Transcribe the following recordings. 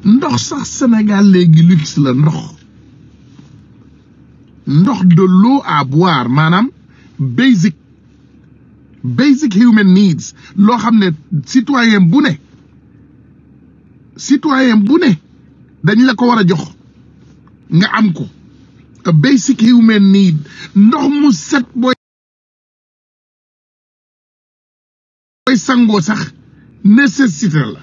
ndox sax Sénégal léegi luxe la ndox de l'eau à boire maanaam basic human needs loo xam ne citoyen bu ne dañ la ko war a jox nga am ko a basic human need ndox mu set booy sangoo sax nécessité la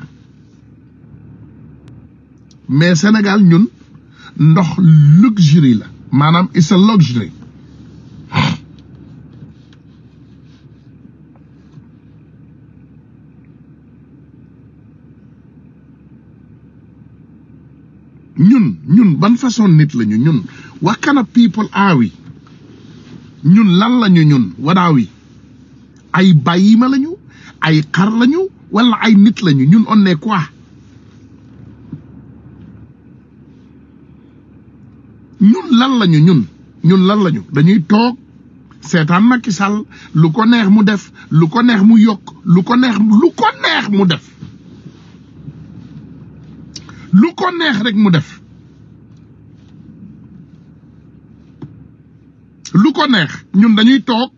mais Sénégal ñun ndox luxury la maanaam it's a luxury ñun ban façon nit lañu ñun what kind of people are we ñun lan lañu ñun what are we ay bàyyima lañu ay xar lañu wala ay nit lañu ñun on est quoi ñun lan lañu dañuy toog seetaan Macky Sall lu ko neex mu def lu ko neex mu yokk lu ko neex mu def lu ko neex rek mu def lu ko neex ñun dañuy toog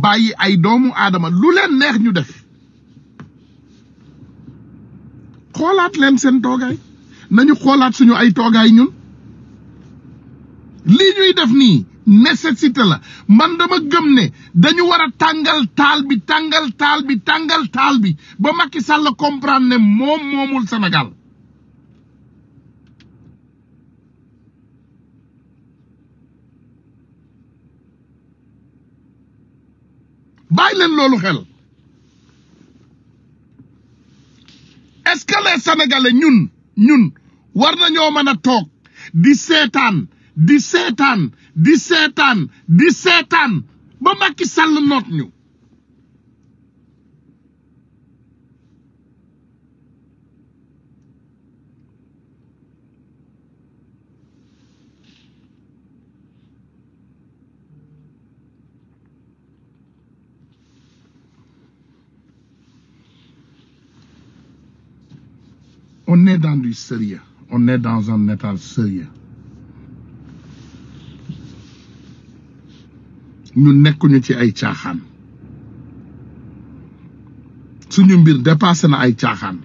bàyyi ay doomu aadama lu leen neex ñu def xoolaat leen seen toogaay nañu xoolaat suñu ay toogaay ñun lii ñuy def nii nécessité la man dama gëm ne dañu war a tàngal taal bi ba Macky Sall comprendre ne moomul Sénégal bàyyi leen loolu xel est-ce que les Sénégalais ñun war nañoo mën a toog di seetaan ba Macky Sall noot ñu on est dans du sérieux on est dans un état sérieux ñu nekkuñu ci ay caaxaan suñu mbir dépassé na ay caaxaan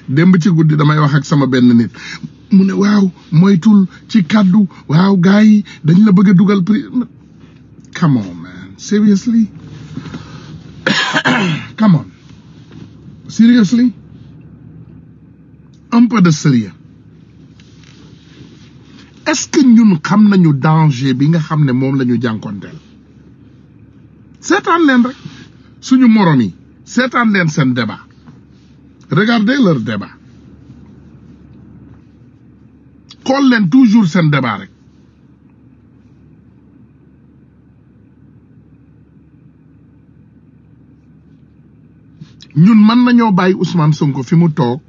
démb ci guddi damay wax ak sama benn nit mu ne waaw moytul ci kàddu waaw gars yi dañ la bëgg a dugal come on man seriously come on seriously un peu de sérieux est-ce que ñun xam nañu danger bi nga xam ne moom la ñu jànkonteel seetaan leen rek suñu morom yi seetaan leen seen débat regardez leur débat xool leen toujours seen débat rek ñun mën nañoo bàyyi Ousmane Sonko fi mu toog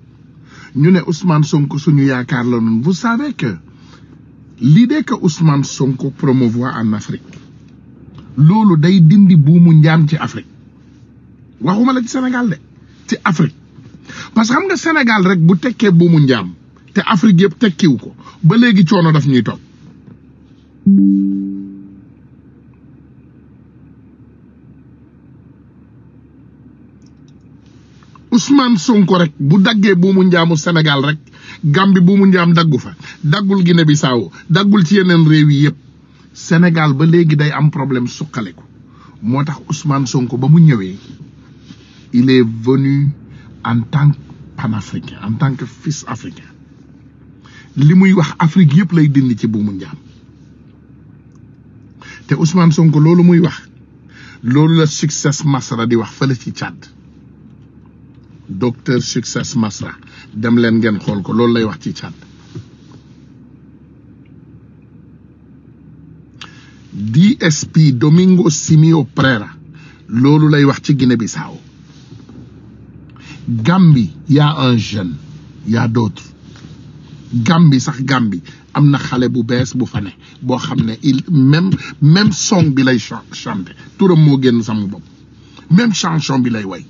ñu ne Ousmane Sonko suñu yaakaar la noonu vous savez que l'idée que Ousmane Sonko promouvoit en Afrique loolu day dindi buumu njaam ci Afrique waxuma la ci Sénégal de ci Afrique parce que xam nga Sénégal rek bu tekkee buumu njaam te Afrique yëpp tekkiwu ko ba léegi coono daf ñuy topp Ousmane Sonko rek bu daggee buumu njaamu Sénégal rek Gambie buumu njaam daggu fa daggul Guinée Bissau daggul ci yeneen réew yi yëpp Sénégal ba léegi day am problème suqaleku moo tax Ousmane Sonko ba mu ñëwee il est venu en tant que panafricain en tant que fils africain li muy wax Afrique yëpp lay dindi ci buumu njaam te Ousmane Sonko loolu muy wax loolu la Succès Masra di wax fële ci Tchad docteur Succès Masra dem leen ngeen xool ko loolu lay wax ci Tchad DSP Domingo Simio Pereira loolu lay wax ci Guinée Bissau Gambie y a un jeune y a d'autres Gambie sax Gambie am na xale bu bees bu fa ne boo xam ne il même son bi lay chanter turam moo génn sama bopp même chanson bi lay way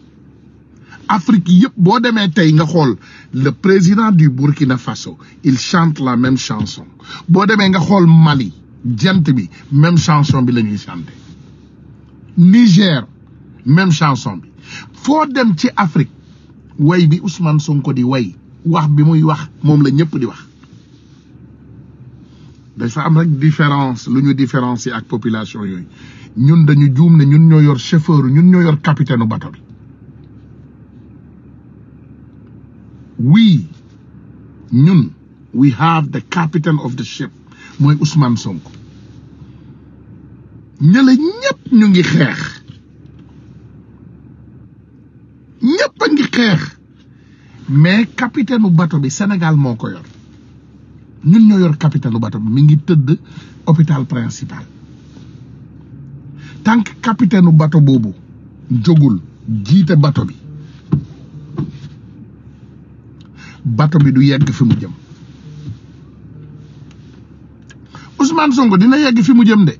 Afrique yëpp boo demee tey nga xool le président du Burkina Faso il chante la même chanson boo demee nga xool Mali jant bi même chanson bi la ñuy chanter Niger même chanson bi foo dem ci Afrique way bi Ousmane Sonko di way wax bi muy wax moom la ñëpp di wax dafa am rek différence lu ñu différencier ak population yooyu ñun dañu juum ne ñun ñoo yor chauffeur ñun ñoo yor capitaine u bateau bi we have the captain of the ship mooy Ousmane Sonko ñële ñëpp ñu ngi xeex ñëpp a ngi xeex mais capitaine u bateau bi Sénégal moo ko yor ñun ñoo yor capitaine u bateau bi mi ngi tëdd hôpital principal tant que capitaine u bateau boobu jógul jiite bateau bi du yegg fi mu jëm Ousmane Sonko dina yegg fi mu jëm de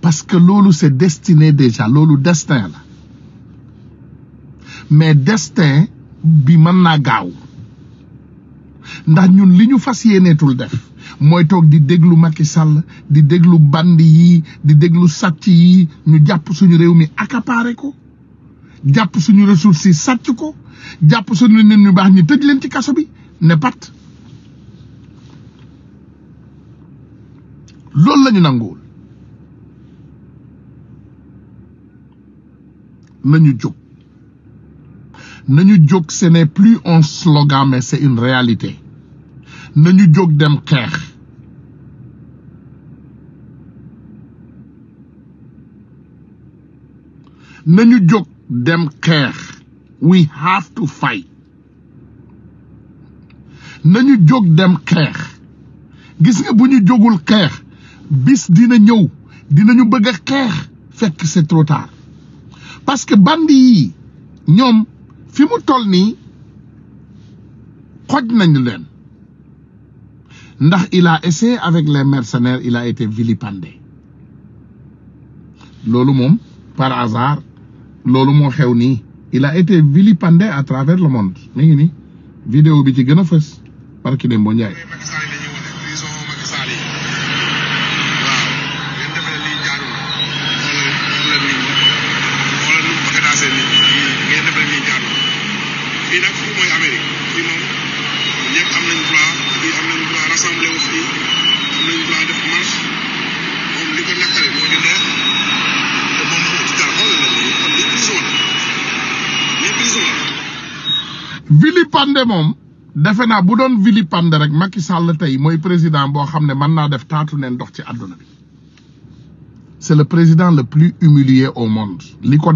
parce que loolu c'est destiné déjà loolu destin la mais destin bi mën naa gaaw ndax ñun li ñu fas yéeneetul def mooy toog di déglu Macky Sall di déglu bandi yi di déglu sàcc yi ñu jàpp suñu réew mi accaparé ko jàpp suñu ressources yi sàcc ko jàpp suñu nit ñu baax ñi tëj leen ci kaso bi ne pat loolu la ñu nanguwul nañu jóg ce n'est plus un slogan mais c'est une réalité nañu jóg dem xeex nañu jóg dem xeex we have to fight nañu jóg dem xeex gis nga bu ñu jógul xeex bis dina ñëw dinañu bëgg a xeex fekk c'est trop tard parce que bandi yi ñoom fi mu toll nii xoj nañu leen ndax il a essayé avec les mercenaires il a été vilipendé loolu moom par hasard loolu moo xew nii il a été vilipendé à travers le monde mi ngi nii vidéo bi ci gën a fës barki dem boo njaay fii nag fii mooy Amérique fii moom ñëpp am nañ droit fii am nañ droit rassemblé wu fii am nañ droit def marche moom li ko naqari moo ñu neex te moom mu ci dara xoolal la nii kon lii prison la. vilipande moom defe naa bu doon vilipande rek Macky Sall tey mooy président boo xam ne mën naa def taatu neen dox ci àdduna bi c'est le président le plus humilié au monde li ko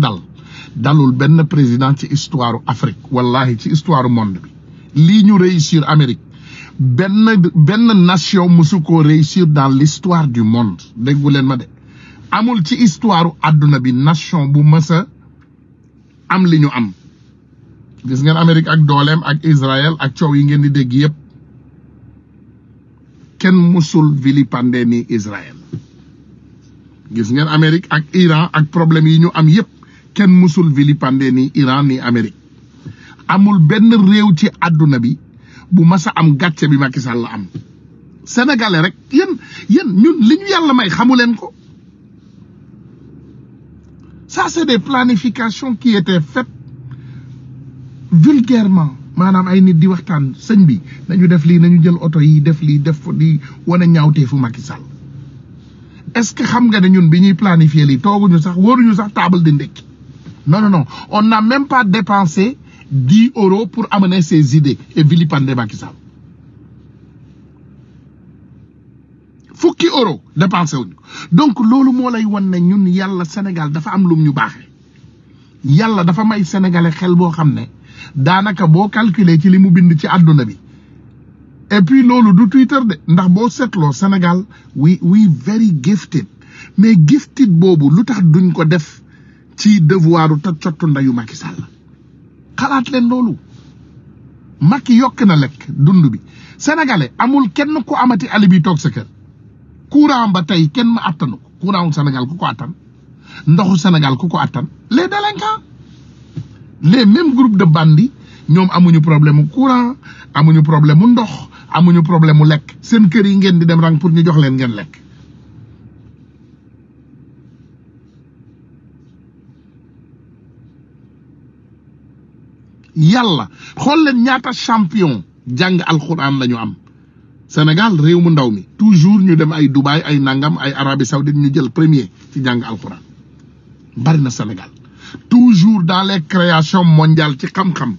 dalul benn président ci histoire Afrique wallahi ci histoire monde bi lii ñu réussir Amérique benn nation musu ko réussir dans l'histoire du monde déggu leen ma de amul ci histoire àdduna bi nation bu mësa am li ñu am gis ngeen Amérique ak dooleem ak Israël ak coow yi ngeen di dégg yépp kenn musul vilipender ni Israël gis ngeen Amérique ak Iran ak problème yi ñu am yépp kenn musul vilipender ni Iran ni Amérique amul benn réew ci àdduna bi bu masa am gàcce bi Macky Sall la am sénégalais rek yéen ñun li ñu yàlla may xamu leen ko ça c'est des planifications qui étaient faites vulgairement maanaam ay nit di waxtaan sëñ bi nañu def lii nañu jël oto yi def lii def di wane ñaawtee fu Macky Sall est-ce que xam nga ne ñun bi ñuy planifier lii tooguñu sax waruñu sax table di ndekki non on n'a même pas dépensé 10 € pour amener ses idées et vilipender Macky Sall fukki € dépensé wuñu donc loolu moo lay wan ne ñun yàlla Sénégal dafa am lum ñu baaxee yàlla dafa may sénégalais xel boo xam ne daanaka boo calculer ci li mu bind ci àdduna bi et puis loolu du Twitter de ndax boo seetloo Sénégal we very gifted mais gifted boobu lu tax duñ ko def ci devoiru te cottu ndayu Macky Sall xalaat leen loolu Macky yokk na lekk dund bi sénégalais amul kenn ku amati alibi toog sa kër courant ba tey kenn ma attanu ko courant Sénégal ku ko attan ndoxu Sénégal ku ko attan les délinquants les mêmes groupes de bandits ñoom amuñu problème mu courant amuñu problème mu ndox amuñu problème mu lekk seen kër yi ngeen di dem rang pour ñu jox leen ngeen lekk. yàlla xool leen ñaata champion jàng alxuraan la ñu am Sénégal réew mu ndaw mi toujours ñu dem ay Dubaï ay nangam ay Arabie Saoudite ñu jël premier ci jàng alxuraan bari na Sénégal toujours dans les créations mondiales ci xam-xam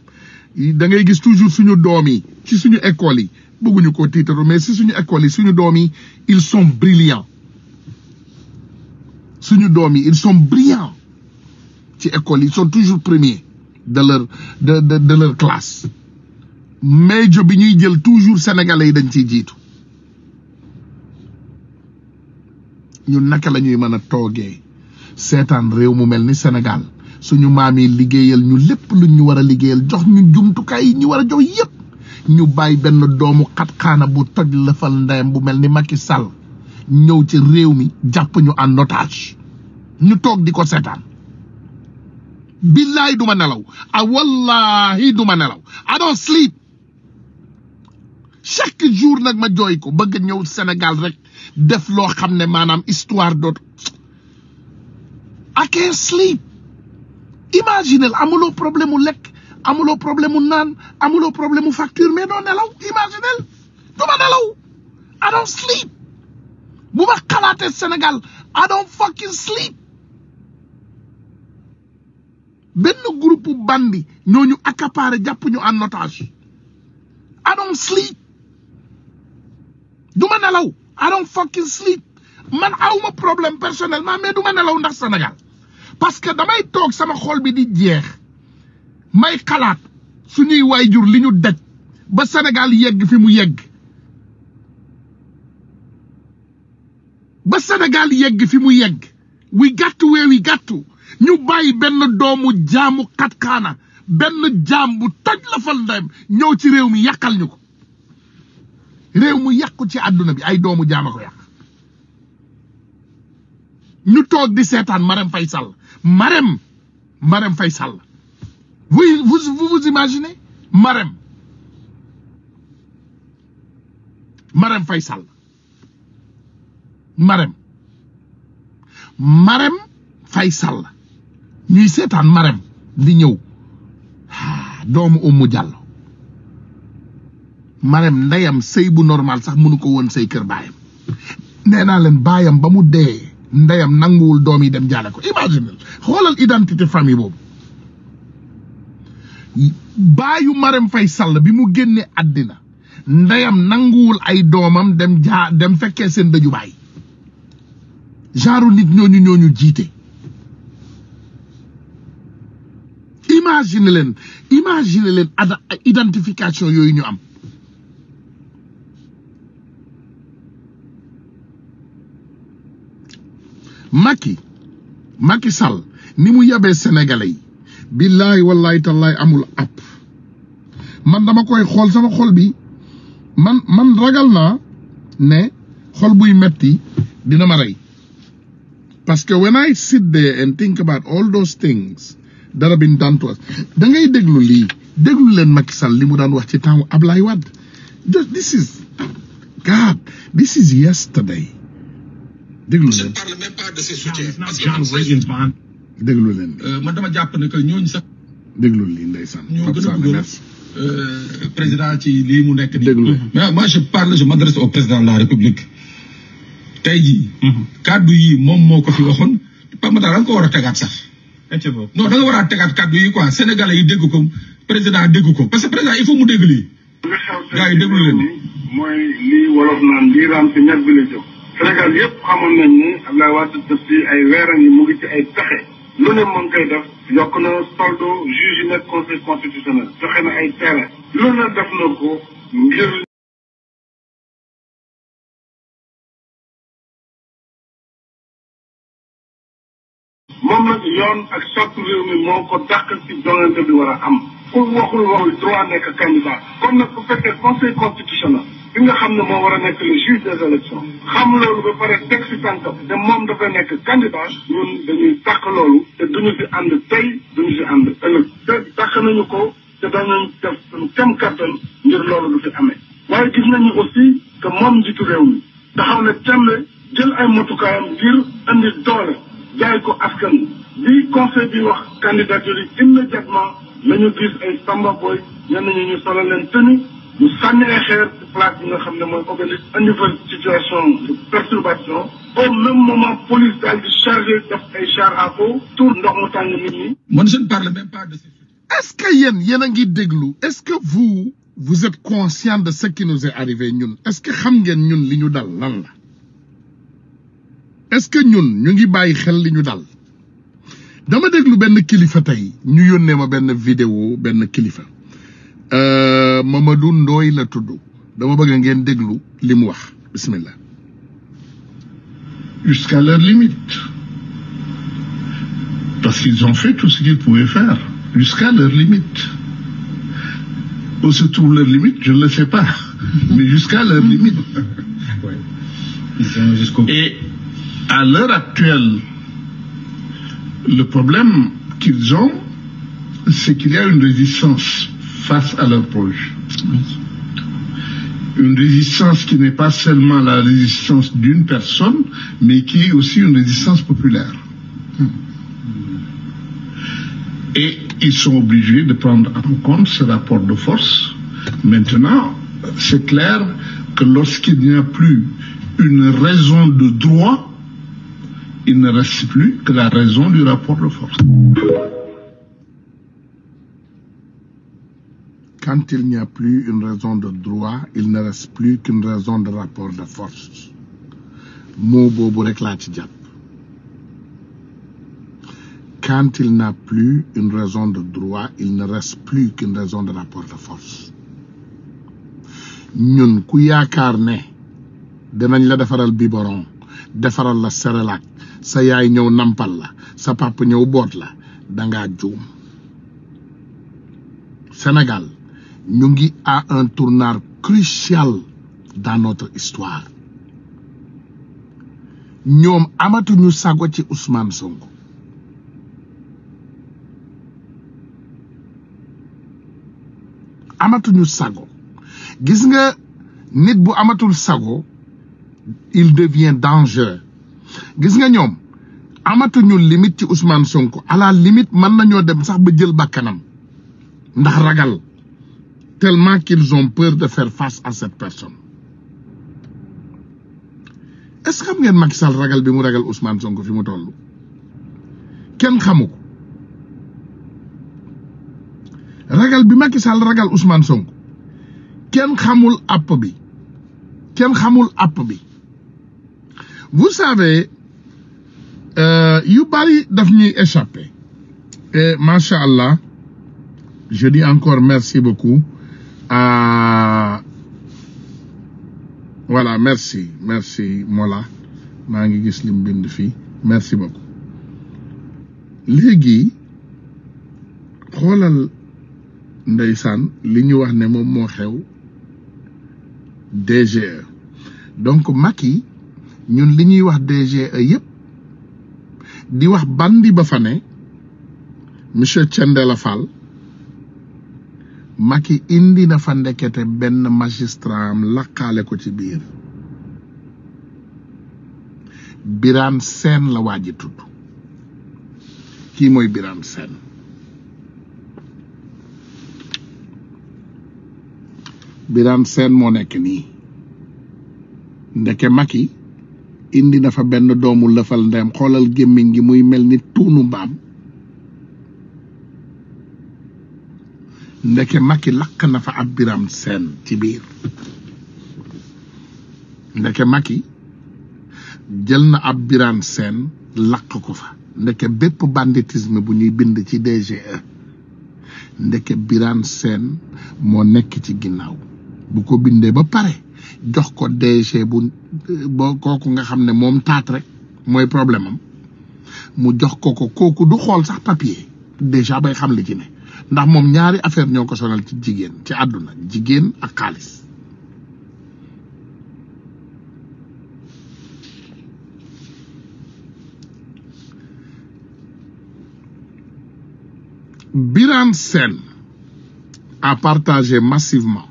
da ngay gis toujours suñu doom yi ci suñu école yi bëgguñu ko tiitaru mais si suñu école yi suñu doom yi ils sont brillants suñu doom yi ils sont brillants ci école yi ils sont toujours premiers de leur classe mais jo bi ñuy jël toujours sénégalais yi dañ ciy jiitu ñun naka la ñuy mën a toogee seetaan réew mu mel ni Sénégal suñu maam yi liggéeyal ñu lépp luñ ñu war a liggéeyal jox ñu jumtukaay yi ñu war a jox yépp ñu bàyyi benn doomu xatxaana bu toj lëfal ndeyam bu mel ni Macky Sall ñëw ci réew mi jàpp ñu en otage ñu toog di ko seetaan. billahi duma nelaw wallahi duma nelaw I don't sleep chaque jour nag ma jooy ko bëgg ñëw Sénégal rek def loo xam ne maanaam histoire d'autre I can't sleep. Imaginez amuloo problème mu lekk amuloo problème mu naan amuloo problème mu facture mais doo nelaw imaginez duma nelaw I don't sleep bu ma xalaatee Sénégal I don't fucking sleep. benn groupe bandi ñooñu accaparé jàpp ñu en otage I don't sleep duma nelaw I don't fucking sleep man awma problème personnellement mais duma nelaw ndax Sénégal parce que damay toog sama xol bi di jeex may xalaat suñuy waayjur li ñu daj ba Sénégal yegg fi mu yegg ba Sénégal yegg fi mu yegg we got to where we got to ñu bàyyi benn doomu jaamu xatkaana benn jaam bu toj la fal ndeyam ñëw ci réew mi yàqal ñu ko réew mu yàqu ci àdduna bi ay doomu jaama ko yàq ñu toog di seetaan Marème Faye Sall Marème Faye Sall vous imaginez Marème Faye Sall Marème Faye Sall ñuy seetaan Marème di ñëw doomu Oumou Diallo Marème ndeyam sëy bu normal sax mënu ko woon sëy kër baayam nee naa leen baayam ba mu dee ndeyam nanguwul doom yi dem jaale ko imagine xoolal identité famille boobu baayu Marème Faye Sall bi mu génne àddina ndeyam nanguwul ay doomam dem fekkee seen dëju baay genre nit ñooñu jiite imagine leen identification yooyu ñu am Macky Sall ni mu yabee sénégalais yi billahi wallahi tallahi amul app man dama koy xool sama xol bi man ragal naa ne xol buy metti dina ma rey parce que when I sit there and think about all those things that have been done to us da ngay déglu leen Macky Sall li mu daan wax ci temps Ablaye Wade this is yesterday déglu leen. Je ne parle même pas de ses soutiens parce que déglu leen. man dama jàpp ne que ñooñu sax. déglu lii ndeysaan. ñoo gën a bëggoon président ci lii mu nekk nii. déglu mais moi je m'adresse au président de la République. tey jii. kaddu yi moom moo ko fi waxoon Pape Matar da nga ko war a tegaat sax. non da nga war a tegaat kaddu yi quoi sénégalais yi dégg ko président dégg ko parce que président il faut mu dégg lii. gars yi déglu leen. mooy lii wolof naan lii raam ci ñett bi la jóg. Sénégal yëpp xamoon nañ ni Abdoulaye Wade def ci ay weeram yi mu ngi ci ay pexe lu ne mu ngi koy def yokk na soldo juge yi nekk conseil constitutionnel joxe na ay terrain lu ne def na ko ngir moom nag yoon ak charte réew mi moo ko dàq ci joŋante bi war a am ku waxul droit nekk candidat kon nag bu fekkee conseil constitutionnel ki nga xam ne moo war a nekk le juge des élections xam loolu ba pare teg si tànkam te moom dafay nekk candidat ñun dañuy tàq loolu te duñu si ànd tey duñu si ànd ëllëg te tàq nañu ko te danañ def suñu kem kattan ngir loolu du fi amee waaye gis nañu aussi que moom njiitu réew mi taxaw ne tembe jël ay motukaayam ngir andi doole jaay ko askan bi conseil bi wax candidature yi immédiatement nañu gis ay samba boy ñenn ñi ñu solo leen tëni ñu sànni ay xeer ci place bi nga xam ne mooy obélisque andi fa situation de perturbation au même moment police daal di chargé def ay char à eau tour ndox mu tàng nit ñi. Moi je ne parle même pas de ça. Est-ce que yéen a ngi déglu est-ce que vous êtes conscient de ce qui nous est arrivé ñun est-ce que xam ngeen ñun li ñu dal lan la est-ce que ñun ñu ngi bàyyi xel li ñu dal dama déglu benn kilifa tey ñu yónnee ma benn vidéo benn kilifa Mamadou Ndoye la tudd dama bëgg ngeen déglu li mu wax bismillah. Jusqu'à leur limite. Parce qu'ils ont fait tout ce qu'ils pouvaient faire. Jusqu'à leur limite. Où se trouve leur limite, je ne le sais pas. Mais jusqu'à leur limite. Ouais. Ils sont jusqu'au bout. Et à l'heure actuelle, le problème qu'ils ont, c'est qu'il y a une résistance face à leur projet. Une résistance qui n'est pas seulement la résistance d'une personne, mais qui est aussi une résistance populaire. Et ils sont obligés de prendre en compte ce rapport de force. Maintenant, c'est clair que lorsqu'il n'y a plus une raison de droit, il ne reste plus que la raison du rapport de force. Quand il n'y a plus une raison de droit, il ne reste plus qu'une raison de rapport de force. Mot boobu rek laa ci jàpp. Quand il n'a plus une raison de droit, il ne reste plus qu'une raison de rapport de force. ñun ku yaakaar ne dinañ la defaral biberon defaral la Cerelac sa yaay ñëw nampal la sa papa ñëw boot la dangaa juum. Sénégal ñu ngi à un tournant crucial dans notre histoire. ñoom amatuñu sago ci Ousmane Sonko. amatuñu sago gis nga nit bu amatul sago il devient dangereux gis nga ñoom amatuñu limite ci Ousmane Sonko à la limite mën nañoo dem sax ba jël bakkanam ndax ragal tellement qu'ils ont peur de faire face à cette personne. Est-ce que xam ngeen Macky Sall ragal bi mu ragal Ousmane Sonko fi mu toll kenn xamu ko ragal bi Macky Sall ragal Ousmane Sonko kenn xamul app bi kenn xamul app bi. Vous savez yu bari daf ñuy échappé et macha allah je dis encore merci beaucoup à voilà merci Mola maa ngi gis lim bind fii merci beaucoup. léegi xoolal ndeysaan li ñu wax ne moom moo xew DGE donc Macky ñun li ñuy wax DGE yëpp di wax bandi ba fa ne monsieur Thiendella Fall Macky indi na fa ndekete benn magistrat am laqaale ko ci biir Birane Sène la waaji tudd kii mooy Birane Sène Birane Sène moo nekk nii ndeke Macky indi na fa benn doomu lëfal ndeyam xoolal gémmiñ gi muy mel ni tuunu mbaam ndeke Macky lakk na fa ab Birane Sène ci biir ndeke Macky jël na ab Birane Sène lakk ko fa ndeke bépp banditisme bu ñuy bind ci DGE ndeke Birane Sène moo nekk ci ginnaaw bu ko bindee ba pare jox ko DG bu kooku nga xam ne moom taat rek mooy problème am mu jox ko kooku du xool sax papier déjà bay xam li ci ne ndax moom ñaari affaire ñoo ko sonal ci jigéen ci àdduna jigéen ak xaalis Birane Sène a partagé massivement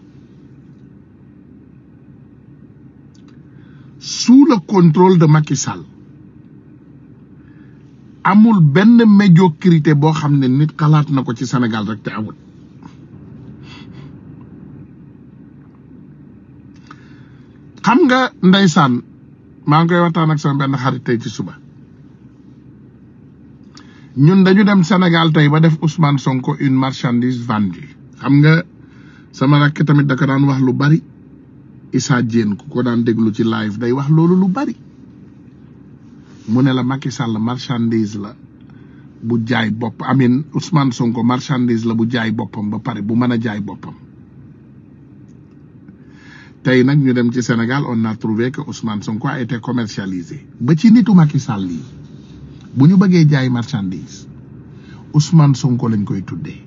sous le contrôle de Macky Sall. Amul benn médiocrité boo xam ne nit xalaat na ko ci Sénégal rek te amul. Xam nga ndeysaan maa ngi koy waxtaan ak sama benn xarit tey ci suba. Ñun dañu dem Sénégal tey ba def Ousmane Sonko une marchandise vendue. Xam nga sama rakk tamit da ko daan wax lu bari. Issa Diène ku ko daan déglu ci live day wax loolu lu bari. Mu ne la Macky Sall marchandise la bu jaay bopp amin Ousmane Sonko marchandise la bu jaay boppam ba pare bu mën a jaay boppam. Tey nag ñu dem ci Sénégal on a trouvé que Ousmane Sonko a été commercialisé ba ci nitu Macky Sall yi bu ñu bëggee jaay marchandise Ousmane Sonko lañ koy tuddee.